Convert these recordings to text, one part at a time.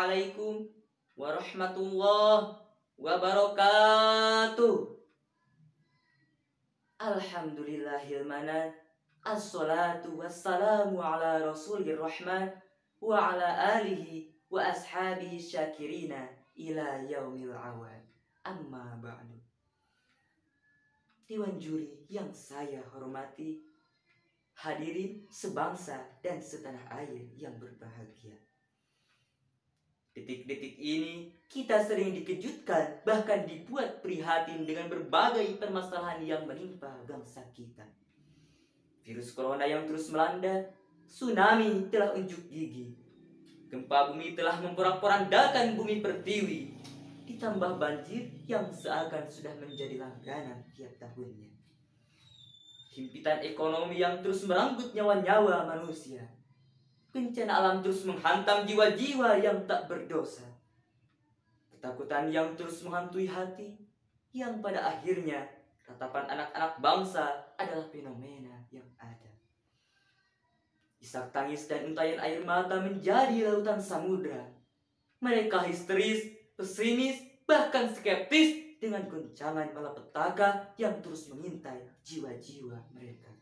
Assalamualaikum warahmatullahi wabarakatuh. Alhamdulillahil manan. Assalatu wassalamu ala rasulir rahman wa ala alihi wa ashabihi syakirina ila yaumil awad. Amma ba'du. Dewan juri yang saya hormati, hadirin sebangsa dan setanah air yang berbahagia. Detik-detik ini kita sering dikejutkan, bahkan dibuat prihatin dengan berbagai permasalahan yang menimpa bangsa kita. Virus corona yang terus melanda, tsunami telah unjuk gigi, gempa bumi telah memporak-porandakan bumi pertiwi, ditambah banjir yang seakan sudah menjadi langganan tiap tahunnya. Himpitan ekonomi yang terus merenggut nyawa-nyawa manusia. Bencana alam terus menghantam jiwa-jiwa yang tak berdosa. Ketakutan yang terus menghantui hati, yang pada akhirnya ratapan anak-anak bangsa adalah fenomena yang ada. Isak tangis dan untayan air mata menjadi lautan samudra. Mereka histeris, pesimis, bahkan skeptis dengan goncangan malapetaka yang terus mengintai jiwa-jiwa mereka.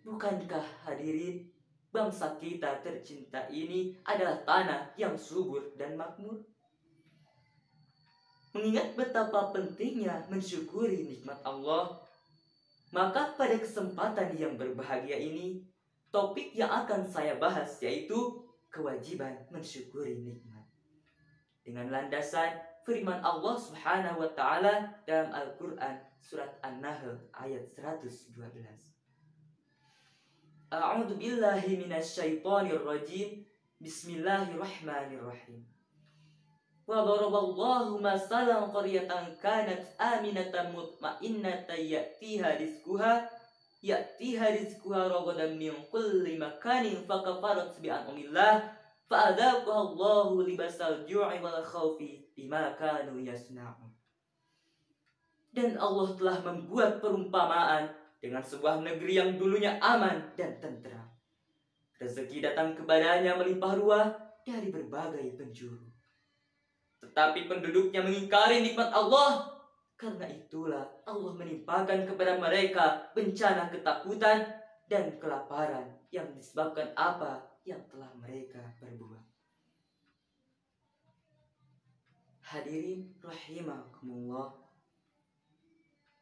Bukankah hadirin, bangsa kita tercinta ini adalah tanah yang subur dan makmur? Mengingat betapa pentingnya mensyukuri nikmat Allah, maka pada kesempatan yang berbahagia ini, topik yang akan saya bahas yaitu kewajiban mensyukuri nikmat. Dengan landasan firman Allah Subhanahu wa taala dalam Al-Qur'an surat An-Nahl ayat 112. A'udzu billahi minasyaitonir rajim. Bismillahirrahmanirrahim. Wa daraballahu masalan qaryatan kanat aminatan mutmainnatan ya'tiha rizquha ragadan min kulli makanin fakafarat bi'an'amillah fa'adzaqaha Allahu libasal ju'i wal khaufi bima kanu yasna'un. Dan Allah telah membuat perumpamaan dengan sebuah negeri yang dulunya aman dan tentram. Rezeki datang kepadanya melimpah ruah dari berbagai penjuru. Tetapi penduduknya mengingkari nikmat Allah. Karena itulah Allah menimpakan kepada mereka bencana ketakutan dan kelaparan yang disebabkan apa yang telah mereka perbuat. Hadirin rahimakumullah.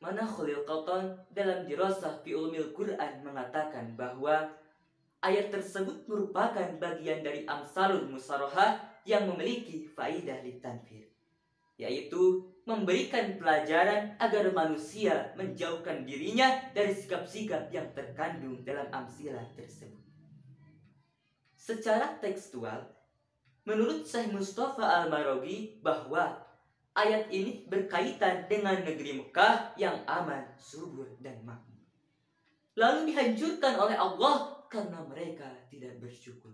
Mana Khalil Qatan dalam dirasah fi ulumil Quran mengatakan bahwa ayat tersebut merupakan bagian dari amsalul musarahah yang memiliki faidah litanfir, yaitu memberikan pelajaran agar manusia menjauhkan dirinya dari sikap-sikap yang terkandung dalam amsilah tersebut. Secara tekstual, menurut Syekh Mustafa Al-Maraghi bahwa ayat ini berkaitan dengan negeri Mekah yang aman, subur, dan makmur. Lalu dihancurkan oleh Allah karena mereka tidak bersyukur.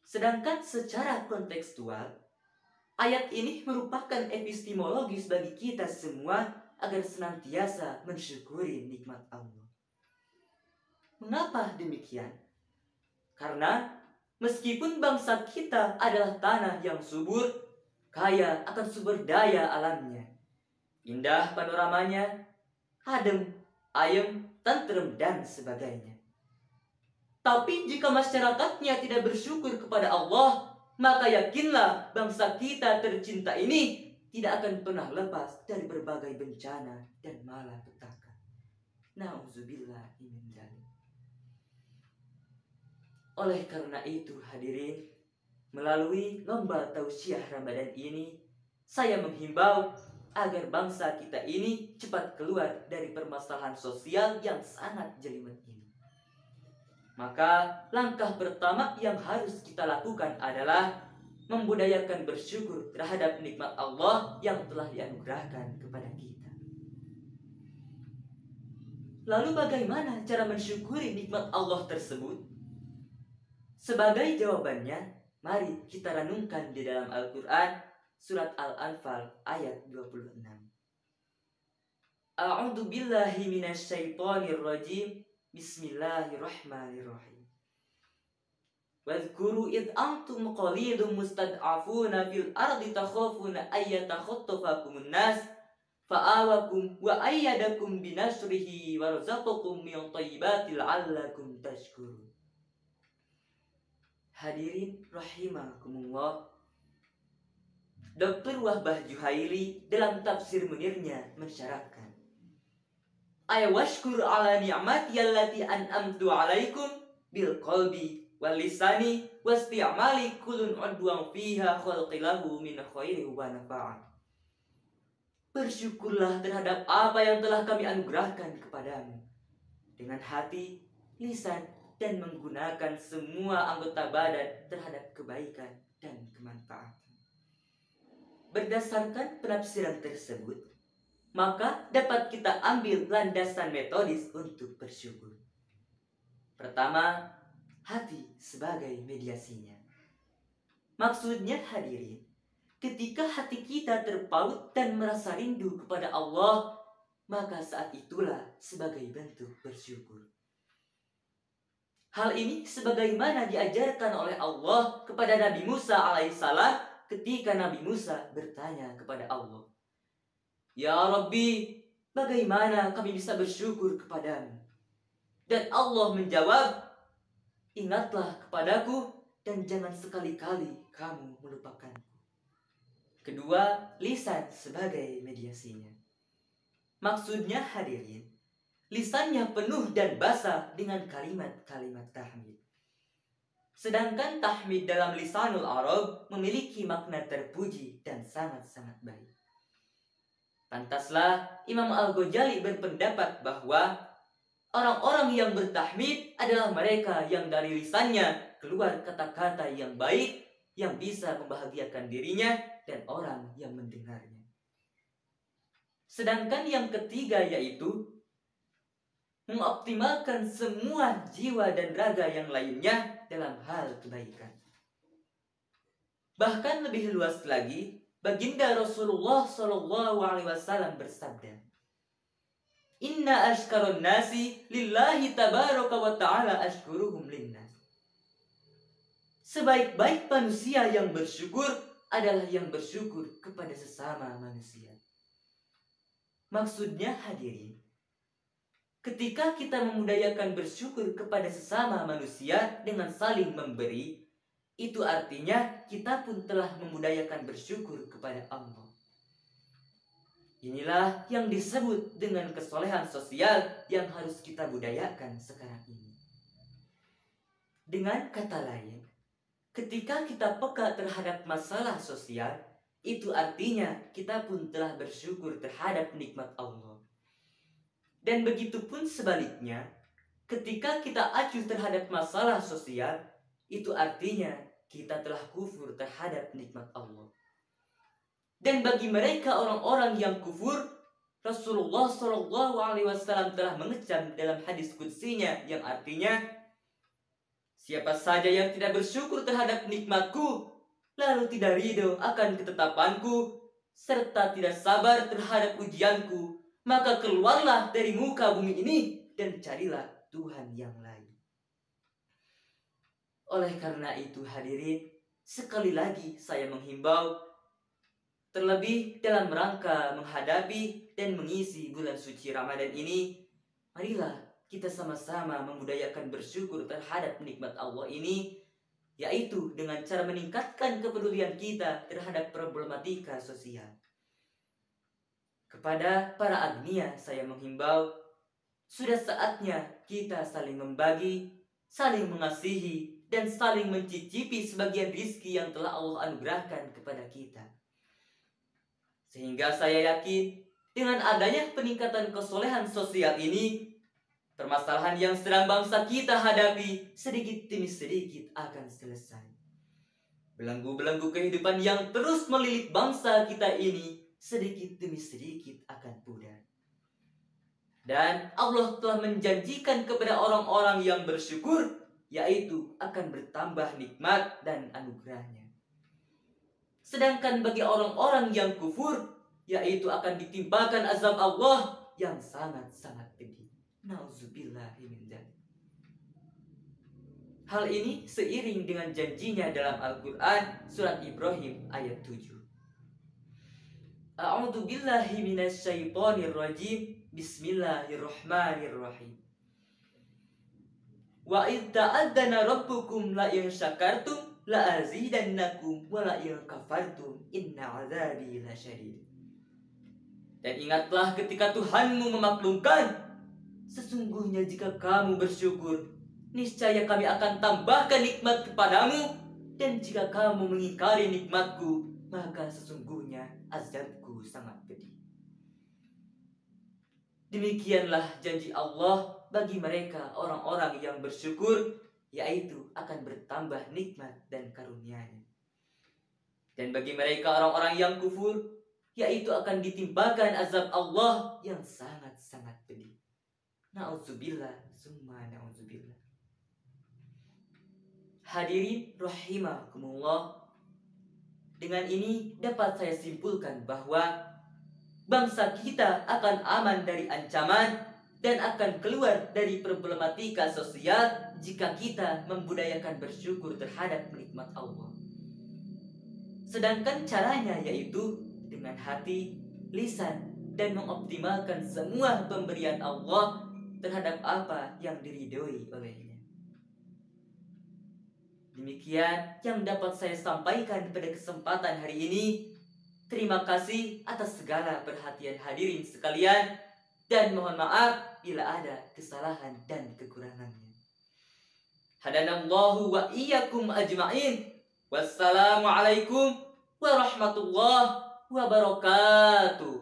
Sedangkan secara kontekstual, ayat ini merupakan epistemologis bagi kita semua agar senantiasa mensyukuri nikmat Allah. Mengapa demikian? Karena meskipun bangsa kita adalah tanah yang subur, kaya akan sumber daya alamnya, indah panoramanya, adem, ayem, tentrem, dan sebagainya. Tapi jika masyarakatnya tidak bersyukur kepada Allah, maka yakinlah bangsa kita tercinta ini tidak akan pernah lepas dari berbagai bencana dan malapetaka. Nauzubillah min dzalik. Oleh karena itu hadirin, melalui lomba tausiah Ramadan ini, saya menghimbau agar bangsa kita ini cepat keluar dari permasalahan sosial yang sangat jelimet ini. Maka langkah pertama yang harus kita lakukan adalah membudayakan bersyukur terhadap nikmat Allah yang telah dianugerahkan kepada kita. Lalu bagaimana cara mensyukuri nikmat Allah tersebut? Sebagai jawabannya, mari kita renungkan di dalam Al-Quran surat Al-Anfal ayat 26. A'udzu billahi minasyaitonir rajim. Bismillahirrahmanirrahim. Wadhkuru id antum qalilun mustad'afuna fil ardi takhafuna ayyatakhattafakumun nas fa'awakum wa ayyadakum binasrihi wa razaqakum min thayyibati la'allakum tashkurun. Hadirin rahimakumullah, Dr. Wahbah Juhaili dalam tafsir Munirnya mensyaratkan, Ayawashkur ala ni'mati allati an'amtu alaikum bil qalbi wal lisani wasti'mali kullun udwan fiha khalqilahu min khairi wa nafa'an. Bersyukurlah terhadap apa yang telah kami anugerahkan kepadamu dengan hati, lisan, dan menggunakan semua anggota badan terhadap kebaikan dan kemanfaatan. Berdasarkan penafsiran tersebut, maka dapat kita ambil landasan metodis untuk bersyukur. Pertama, hati sebagai mediasinya. Maksudnya hadirin, ketika hati kita terpaut dan merasa rindu kepada Allah, maka saat itulah sebagai bentuk bersyukur. Hal ini sebagaimana diajarkan oleh Allah kepada Nabi Musa alaihissalam ketika Nabi Musa bertanya kepada Allah, Ya Rabbi, bagaimana kami bisa bersyukur kepadamu? Dan Allah menjawab, ingatlah kepadaku dan jangan sekali-kali kamu melupakanku. Kedua, lisan sebagai mediasinya. Maksudnya hadirin, lisannya penuh dan basah dengan kalimat-kalimat tahmid. Sedangkan tahmid dalam lisanul Arab memiliki makna terpuji dan sangat-sangat baik. Pantaslah Imam Al-Ghazali berpendapat bahwa orang-orang yang bertahmid adalah mereka yang dari lisannya keluar kata-kata yang baik yang bisa membahagiakan dirinya dan orang yang mendengarnya. Sedangkan yang ketiga yaitu mengoptimalkan semua jiwa dan raga yang lainnya dalam hal kebaikan. Bahkan lebih luas lagi, baginda Rasulullah SAW bersabda, Inna ashkarun nasi lillahi tabaraka wa ta'ala ashkuruhum linnas. Sebaik-baik manusia yang bersyukur adalah yang bersyukur kepada sesama manusia. Maksudnya hadirin, ketika kita memudayakan bersyukur kepada sesama manusia dengan saling memberi, itu artinya kita pun telah memudayakan bersyukur kepada Allah. Inilah yang disebut dengan kesolehan sosial yang harus kita budayakan sekarang ini. Dengan kata lain, ketika kita peka terhadap masalah sosial, itu artinya kita pun telah bersyukur terhadap nikmat Allah. Dan begitu pun sebaliknya, ketika kita acuh terhadap masalah sosial, itu artinya kita telah kufur terhadap nikmat Allah. Dan bagi mereka orang-orang yang kufur, Rasulullah SAW telah mengecam dalam hadis qudsinya yang artinya, siapa saja yang tidak bersyukur terhadap nikmatku, lalu tidak ridho akan ketetapanku, serta tidak sabar terhadap ujianku, maka keluarlah dari muka bumi ini dan carilah Tuhan yang lain. Oleh karena itu hadirin, sekali lagi saya menghimbau, terlebih dalam rangka menghadapi dan mengisi bulan suci Ramadan ini, marilah kita sama-sama memudayakan bersyukur terhadap nikmat Allah ini, yaitu dengan cara meningkatkan kepedulian kita terhadap problematika sosial. Kepada para agnia saya menghimbau, sudah saatnya kita saling membagi, saling mengasihi, dan saling mencicipi sebagian rizki yang telah Allah anugerahkan kepada kita. Sehingga saya yakin dengan adanya peningkatan kesolehan sosial ini, permasalahan yang sedang bangsa kita hadapi sedikit demi sedikit akan selesai. Belenggu-belenggu kehidupan yang terus melilit bangsa kita ini sedikit demi sedikit akan pudar. Dan Allah telah menjanjikan kepada orang-orang yang bersyukur, yaitu akan bertambah nikmat dan anugerahnya. Sedangkan bagi orang-orang yang kufur, yaitu akan ditimpakan azab Allah yang sangat-sangat pedih. Nauzubillahi min dzalik. Hal ini seiring dengan janjinya dalam Al-Quran surat Ibrahim ayat 7. A'udzu billahi minasyaitonir rajim. Bismillahirrahmanirrahim. Wa idz ta'adzana rabbukum la in syakartum la azidannakum wa la in kafartum inna 'adzabi lasyadid. Dan ingatlah ketika Tuhanmu memaklumkan, sesungguhnya jika kamu bersyukur, niscaya kami akan tambahkan nikmat kepadamu, dan jika kamu mengingkari nikmatku, maka sesungguhnya azabku sangat pedih. Demikianlah janji Allah bagi mereka orang-orang yang bersyukur, yaitu akan bertambah nikmat dan karunia-Nya. Dan bagi mereka orang-orang yang kufur, yaitu akan ditimpakan azab Allah yang sangat-sangat pedih. Na'udzubillah, summa na'udzubillah. Hadirin rahimakumullah, dengan ini dapat saya simpulkan bahwa bangsa kita akan aman dari ancaman dan akan keluar dari problematika sosial jika kita membudayakan bersyukur terhadap nikmat Allah. Sedangkan caranya yaitu dengan hati, lisan, dan mengoptimalkan semua pemberian Allah terhadap apa yang diridhoi olehnya. Demikian yang dapat saya sampaikan pada kesempatan hari ini. Terima kasih atas segala perhatian hadirin sekalian, dan mohon maaf bila ada kesalahan dan kekurangannya. Hadanallahu wa iyyakum ajma'in. Wassalamualaikum warahmatullahi wabarakatuh.